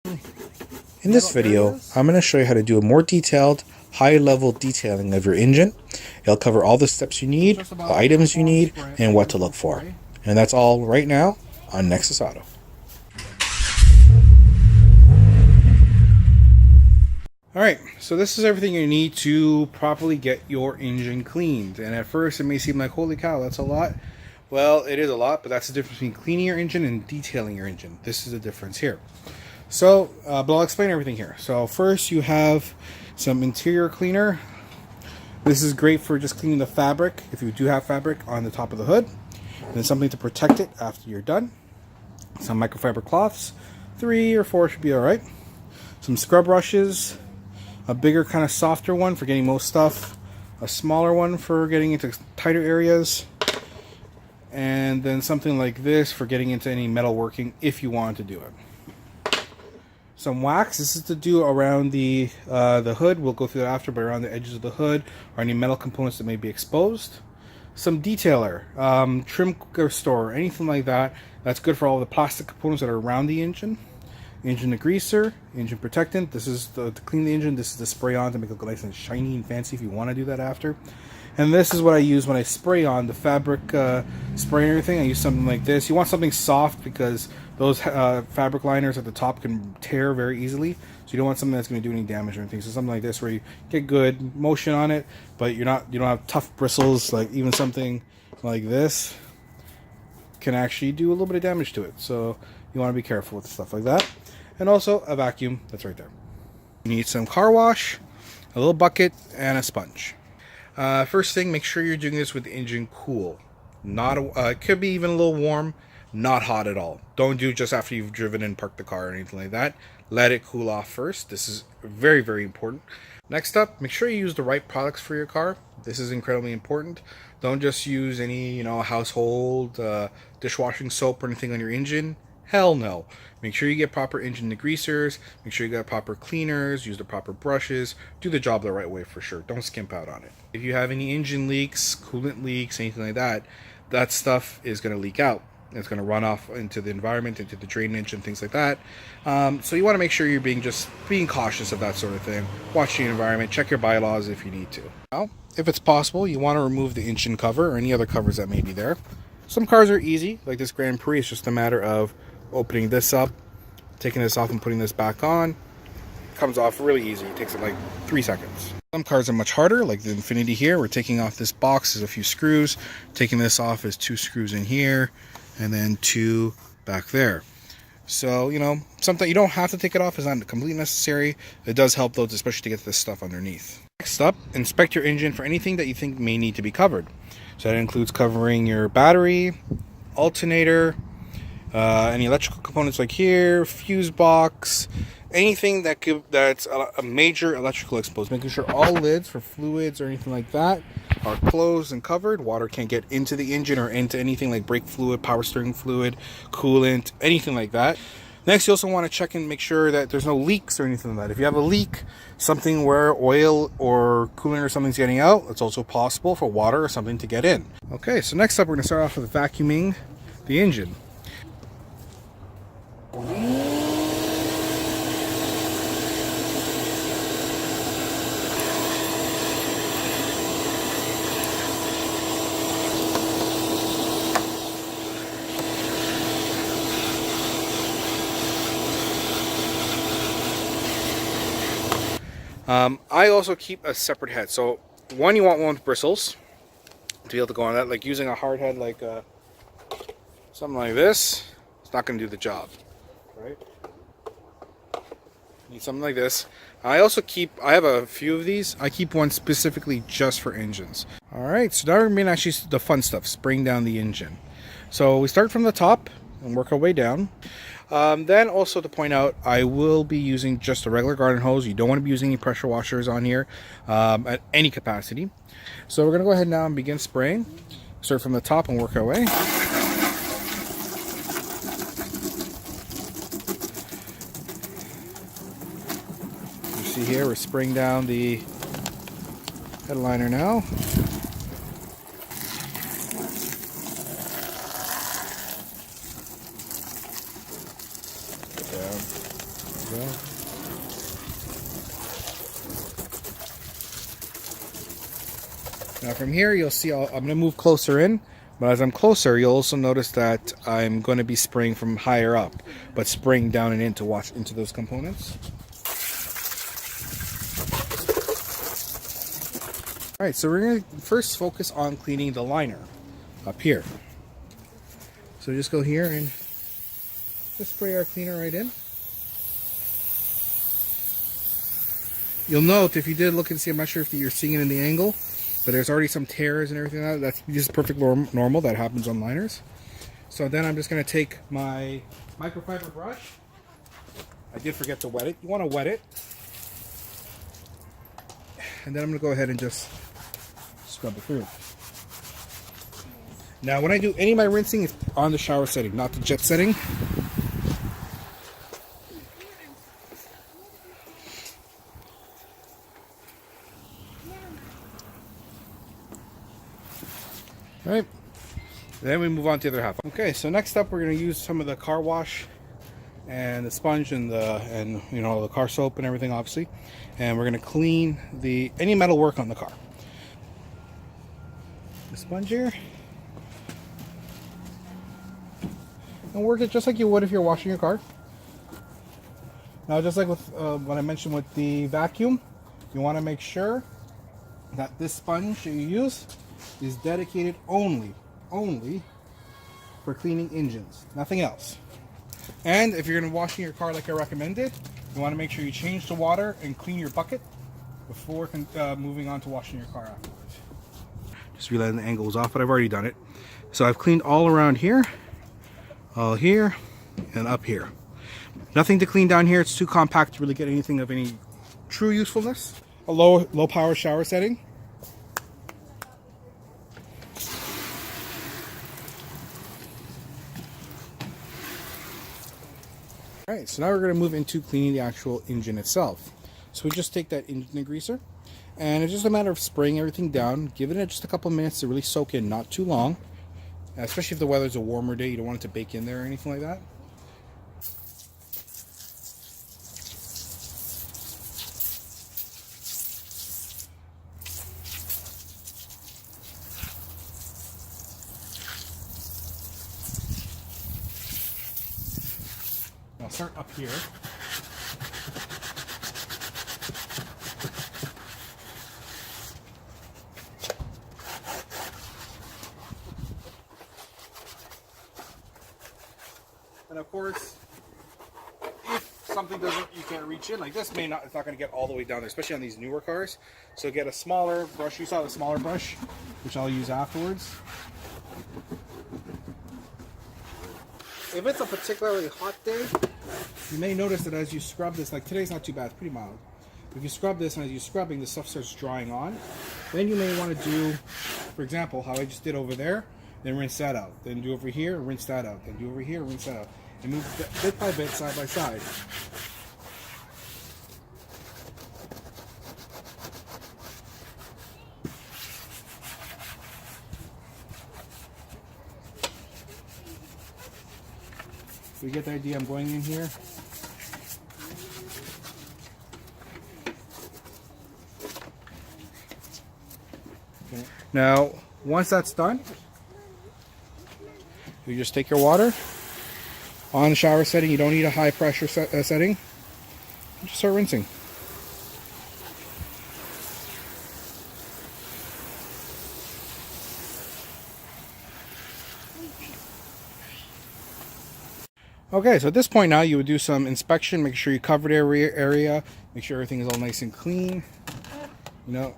In this video, I'm going to show you how to do a more detailed, high-level detailing of your engine. It'll cover all the steps you need, the items you need, and what to look for. And that's all right now on Nexus Auto. Alright, so this is everything you need to properly get your engine cleaned. And at first it may seem like, holy cow, that's a lot. Well, it is a lot, but that's the difference between cleaning your engine and detailing your engine. This is the difference here. So, but I'll explain everything here. So first you have some interior cleaner. This is great for just cleaning the fabric, if you do have fabric, on the top of the hood. And then something to protect it after you're done. Some microfiber cloths. 3 or 4 should be alright. Some scrub brushes. A bigger kind of softer one for getting most stuff. A smaller one for getting into tighter areas. And then something like this for getting into any metal working if you want to do it. Some wax. This is to do around the hood. We'll go through that after, but around the edges of the hood or any metal components that may be exposed. Some detailer, trim restore, anything like that. That's good for all the plastic components that are around the engine. Engine degreaser, engine protectant. This is to clean the engine. This is the spray on to make it look nice and shiny and fancy if you want to do that after. And this is what I use when I spray on the fabric spray and everything. I use something like this. You want something soft because those fabric liners at the top can tear very easily. So you don't want something that's going to do any damage or anything. So something like this where you get good motion on it, but you don't have tough bristles. Like even something like this can actually do a little bit of damage to it. So you want to be careful with stuff like that. And also a vacuum that's right there. You need some car wash, a little bucket, and a sponge. First thing, make sure you're doing this with the engine cool. Not it could be even a little warm, not hot at all. Don't do it just after you've driven and parked the car or anything like that. Let it cool off first. This is very, very important. Next up, make sure you use the right products for your car. This is incredibly important. Don't just use any, household dishwashing soap or anything on your engine. Hell no. Make sure you get proper engine degreasers, make sure you get proper cleaners, use the proper brushes, do the job the right way for sure. Don't skimp out on it. If you have any engine leaks, coolant leaks, anything like that, that stuff is going to leak out. It's going to run off into the environment, into the drainage and things like that. So you want to make sure you're being cautious of that sort of thing. Watch the environment, check your bylaws if you need to. Now, if it's possible, you want to remove the engine cover or any other covers that may be there. Some cars are easy, like this Grand Prix. It's just a matter of opening this up, taking this off and putting this back on. It comes off really easy. It takes it like 3 seconds. Some cars are much harder, like the Infinity here. We're taking off this box, there's a few screws. Taking this off is 2 screws in here and then 2 back there. So, something you don't have to take it off is not completely necessary. It does help though, especially to get this stuff underneath. Next up, inspect your engine for anything that you think may need to be covered. So that includes covering your battery, alternator, any electrical components like here, fuse box, anything that's a major electrical exposed. Making sure all lids for fluids or anything like that are closed and covered. Water can't get into the engine or into anything like brake fluid, power steering fluid, coolant, anything like that. Next, you also want to check and make sure that there's no leaks or anything like that. If you have a leak, something where oil or coolant or something's getting out, it's also possible for water or something to get in. Okay, so next up we're going to start off with vacuuming the engine. I also keep a separate head. So one, you want one with bristles to be able to go on that. Like using a hard head like something like this, it's not going to do the job, right? Need something like this. I have a few of these. I keep one specifically just for engines. Alright, so now we're going to actually the fun stuff, spraying down the engine. So we start from the top and work our way down. Then also to point out, I will be using just a regular garden hose. You don't want to be using any pressure washers on here at any capacity. So we're going to go ahead now and begin spraying. Start from the top and work our way. You see here, we're spraying down the headliner now. go. Now from here, you'll see I'm going to move closer in, but as I'm closer, you'll also notice that I'm going to be spraying from higher up, but spraying down and in to wash into those components. All right, so we're going to first focus on cleaning the liner up here. So just go here and just spray our cleaner right in. You'll note, if you did look and see, I'm not sure if you're seeing it in the angle, but there's already some tears and everything like that. That's just perfect normal. That happens on liners. So then I'm just going to take my microfiber brush. I did forget to wet it. You want to wet it. And then I'm going to go ahead and just scrub it through. Now when I do any of my rinsing, it's on the shower setting, not the jet setting. Right, then we move on to the other half. Okay, so next up we're going to use some of the car wash and the sponge and the car soap and everything, obviously, and we're going to clean any metal work on the car. The sponge here, and work it just like you would if you're washing your car. Now, just like with what I mentioned with the vacuum, you want to make sure that this sponge that you use is dedicated only for cleaning engines, nothing else. And if you're going to wash your car like I recommended, you want to make sure you change the water and clean your bucket before moving on to washing your car afterwards. Just realizing the angle was off, but I've already done it. So I've cleaned all around here, all here, and up here. Nothing to clean down here. It's too compact to really get anything of any true usefulness. A low power shower setting. Alright, so now we're going to move into cleaning the actual engine itself. So we just take that engine degreaser, and it's just a matter of spraying everything down, giving it just a couple of minutes to really soak in, not too long. Especially if the weather's a warmer day, you don't want it to bake in there or anything like that. I'll start up here. And of course, if something you can't reach in, like this it's not going to get all the way down there, especially on these newer cars. So get a smaller brush. You saw the smaller brush, which I'll use afterwards. If it's a particularly hot day, you may notice that as you scrub this, like today's not too bad, it's pretty mild. If you scrub this and as you're scrubbing, the stuff starts drying on, then you may want to do, for example, how I just did over there, then rinse that out. Then do over here, rinse that out. Then do over here, rinse that out. And move bit by bit, side by side. You get the idea, I'm going in here. Okay. Now, once that's done, you just take your water on the shower setting. You don't need a high pressure setting. You just start rinsing. Okay, so at this point now you would do some inspection, make sure you covered every area, make sure everything is all nice and clean, and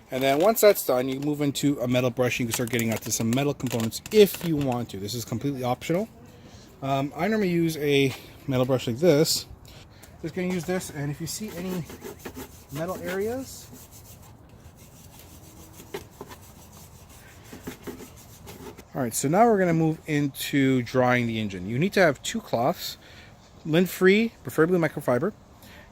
then once that's done, you move into a metal brush. You can start getting out to some metal components if you want to. This is completely optional. I normally use a metal brush like this. Just going to use this, and if you see any metal areas, alright, so now we're going to move into drying the engine. You need to have two cloths, lint-free, preferably microfiber,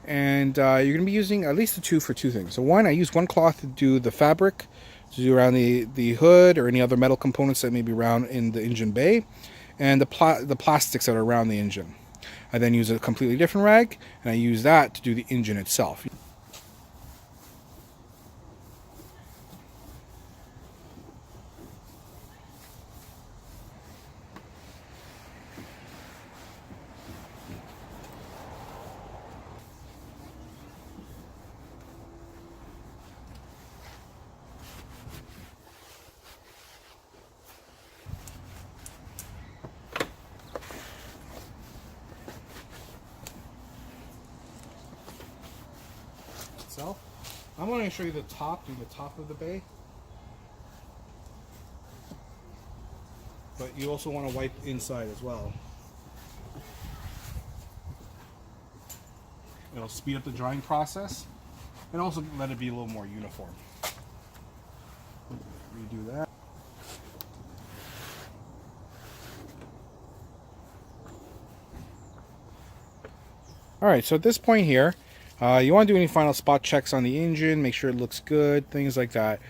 and you're going to be using at least two for two things. So one, I use one cloth to do the fabric, to do around the hood or any other metal components that may be around in the engine bay, and the plastics that are around the engine. I then use a completely different rag, and I use that to do the engine itself. Itself. I'm going to show you the top, do the top of the bay. But you also want to wipe inside as well. It'll speed up the drying process and also let it be a little more uniform. Redo that. Alright, so at this point here, you want to do any final spot checks on the engine, make sure it looks good, things like that.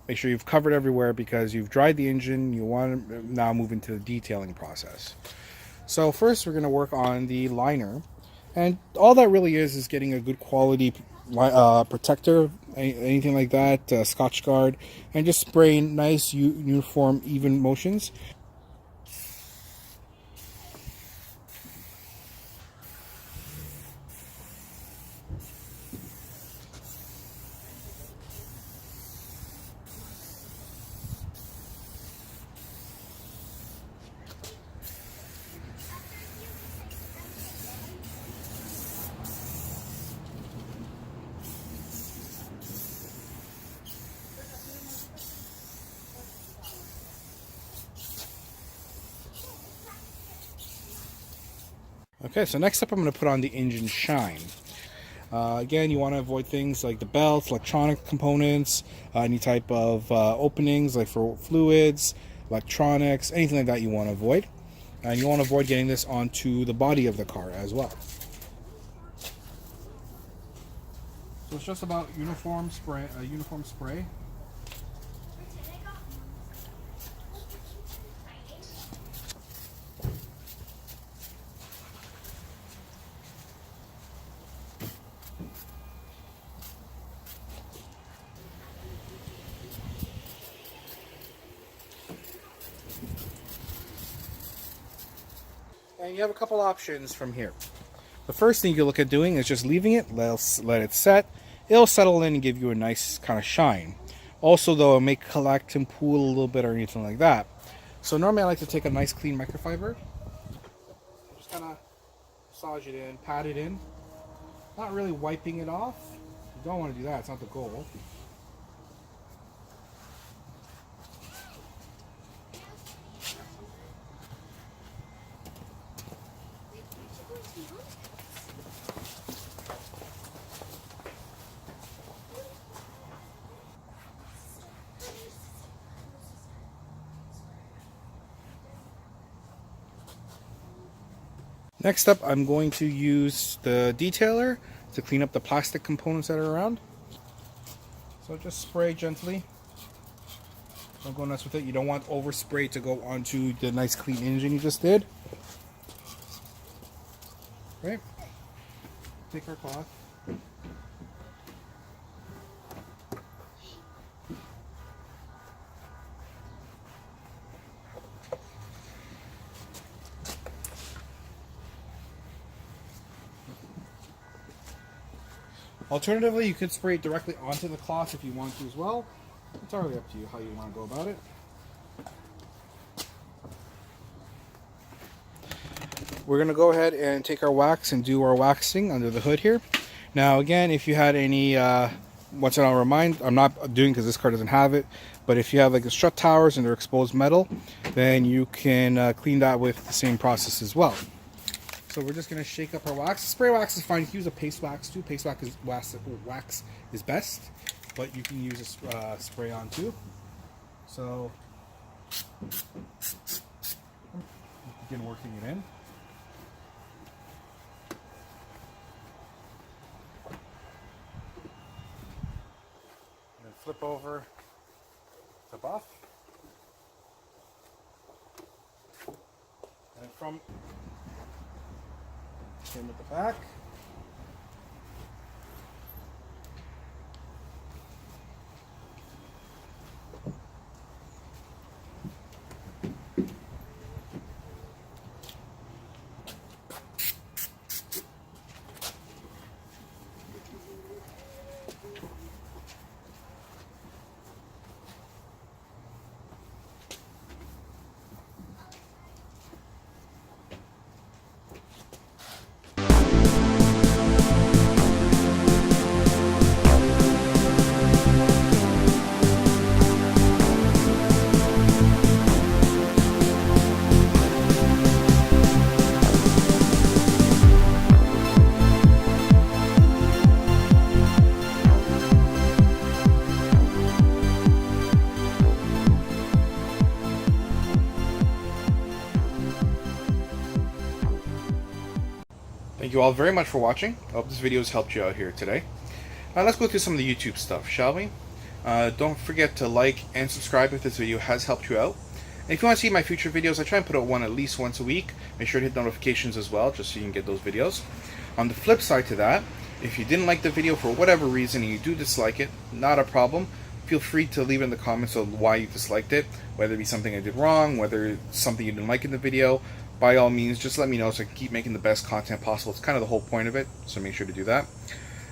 Make sure you've covered everywhere because you've dried the engine. You want to now move into the detailing process. So first we're going to work on the liner. And all that really is getting a good quality protector, anything like that, Scotch Guard, and just spraying nice, uniform, even motions. Okay, so next up I'm going to put on the engine shine. Again, you want to avoid things like the belts, electronic components, any type of openings like for fluids, electronics, anything like that you want to avoid. And you want to avoid getting this onto the body of the car as well. So it's just about uniform spray. And you have a couple options from here. The first thing you look at doing is just leaving it, let it set. It'll settle in and give you a nice kind of shine. Also though, it may collect and pool a little bit or anything like that. So normally I like to take a nice clean microfiber, just kind of massage it in, pat it in. Not really wiping it off. You don't want to do that, it's not the goal. Next up, I'm going to use the detailer to clean up the plastic components that are around. So just spray gently. Don't go nuts with it. You don't want overspray to go onto the nice clean engine you just did. Right? Take our cloth. Alternatively, you could spray it directly onto the cloth if you want to as well. It's entirely up to you how you want to go about it. We're going to go ahead and take our wax and do our waxing under the hood here. Now again, if you had any, once I'll remind, I'm not doing because this car doesn't have it, but if you have like the strut towers and they're exposed metal, then you can clean that with the same process as well. So we're just going to shake up our wax. Spray wax is fine. You can use a paste wax too. Paste wax is best, but you can use a spray on too. So begin working it in. And then flip over to buff. And from Same with the back. Thank you all very much for watching. I hope this video has helped you out here today. Now let's go through some of the YouTube stuff, shall we? Don't forget to like and subscribe if this video has helped you out. And if you want to see my future videos, I try and put out one at least once a week. Make sure to hit notifications as well, just so you can get those videos. On the flip side to that, if you didn't like the video for whatever reason and you do dislike it, not a problem. Feel free to leave it in the comments of why you disliked it, whether it be something I did wrong, whether it's something you didn't like in the video. By all means, just let me know so I can keep making the best content possible. It's kind of the whole point of it, so make sure to do that.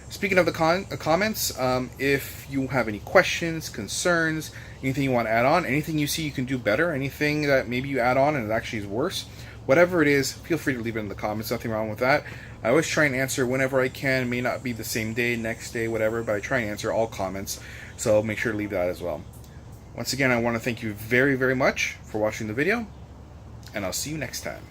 Speaking of the comments, if you have any questions, concerns, anything you want to add on, anything you see you can do better, anything that maybe you add on and it actually is worse, whatever it is, feel free to leave it in the comments. Nothing wrong with that. I always try and answer whenever I can. It may not be the same day, next day, whatever, but I try and answer all comments, so make sure to leave that as well. Once again, I want to thank you very, very much for watching the video, and I'll see you next time.